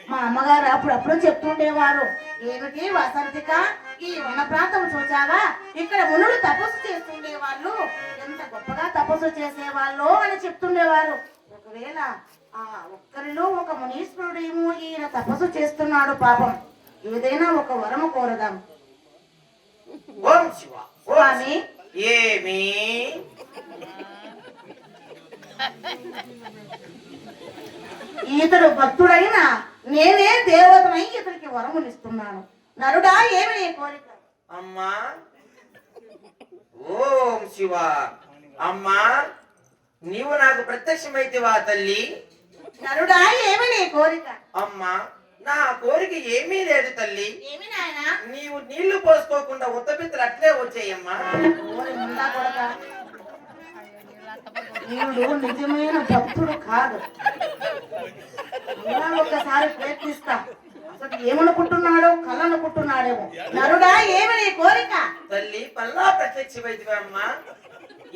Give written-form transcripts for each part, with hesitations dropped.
మా అమ్మగారు అప్పుడప్పుడు చెప్తుండేవారు, ఏమిటి వసంతిక, ఈ వన ప్రాంతం చూచావా, ఇక్కడ మునులు తపస్సు చేస్తుండేవాళ్ళు, ఎంత గొప్పగా తపస్సు చేసేవాళ్ళు అని చెప్తుండేవారు. ఒకవేళ ఆ ఒక్కరిలో ఒక మునీశ్వరుడేమో ఈయన తపస్సు చేస్తున్నాడు, పాపం ఏదైనా ఒక వరము కోరదాం. స్వామి ఏమి ఇతడు భక్తుడైన నేనే దేవతనై ఇతనికి వరమునిస్తున్నాను. నరుడా, ఏమి నీ కోరిక? అమ్మా ఓం శివ. అమ్మా నీవు నాకు ప్రత్యక్షమైతివా తల్లి? నరుడా, ఏమి నీ కోరిక? అమ్మా నా కోరిక ఏమీ లేదు తల్లి. ఏమి నాయనా? నీవు నీళ్లు పోసుకోకుండా ఉత్తపిత్తలు అట్లే వచ్చాయమ్మా. వీడు నిజమైన భక్తుడు కాదు. ఒకసారి ప్రయత్నిస్తా, అసలు ఏమనుకుంటున్నాడో కలనుకుంటున్నాడేమో. నరుడా, ఏమి నీ కోరిక? తల్లి పల్లా ప్రత్యక్షమైతివా అమ్మా,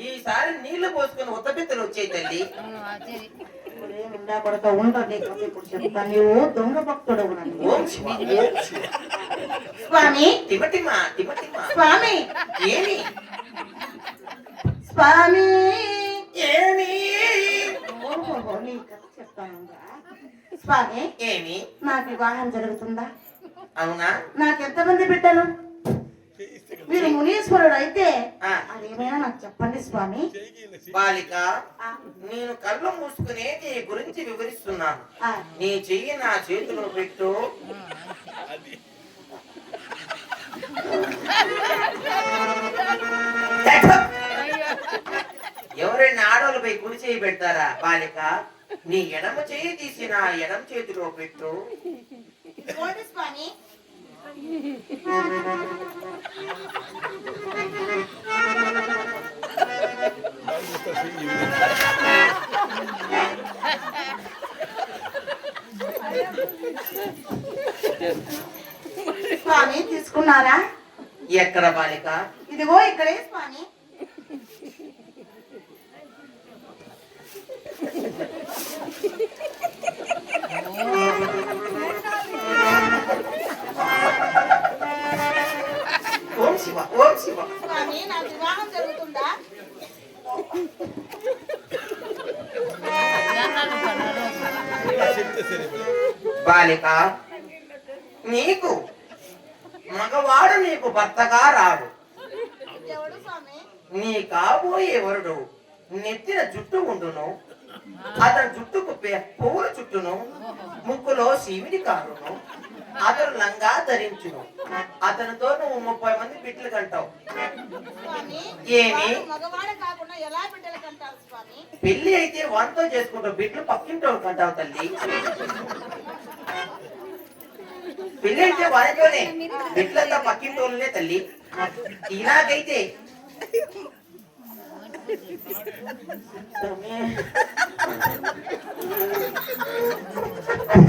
ఈసారి నీళ్లు పోసుకుని ఉత్తపిత్తలు వచ్చాయి తల్లి. ఇప్పుడు చెప్తా, నీవు దొంగ భక్తుడు. స్వామి స్వామి ఏమి స్వామి ఏమి చెప్తాను. స్వామి ఏమి నాకు వివాహం జరుగుతుందా? అవునా? నాకెంతమంది బిడ్డలు? మీరు మునీశ్వరుడు అయితే అదేమైనా నాకు చెప్పండి స్వామి. బాలిక, నేను కళ్ళు మూసుకునే నీ గురించి వివరిస్తున్నాను. నీ చెయ్యి నా చేతిలో పెట్టు. ఎవరైనా ఆడవాళ్ళపై కుడి చేయి పెడతారా? బాలిక, నీ ఎడమ చెయ్యి తీసి నా ఎడమ చేతిలో పెట్టు. స్వామి స్వామి తీసుకున్నారా? ఎక్కడ బాలిక? ఇదిగో ఇక్కడే స్వామి. ఓం శివ, ఓం శివ. స్వామి నా వివాహం జరుగుతుందా? బాలిక, నీకు మగవాడు నీకు భర్తగా రాడు. నీ కాబోయే వరుడు నెత్తిన జుట్టు ఉండును, అతని జుట్టుకు పువ్వుల చుట్టును, ముక్కులో సీమిడి కారును, అతను లంగా ధరించును. అతనితో నువ్వు 30 మంది బిడ్డలు కంటావు. ఏమి పెళ్లి అయితే వాంతో చేసుకుంటావు, బిడ్డలు పక్కింటో కంటావు తల్లి. పెళ్లి అయితే వారితోనే, బిడ్డలంతా పక్కింటోళ్ళనే తల్లి. ఇలాగైతే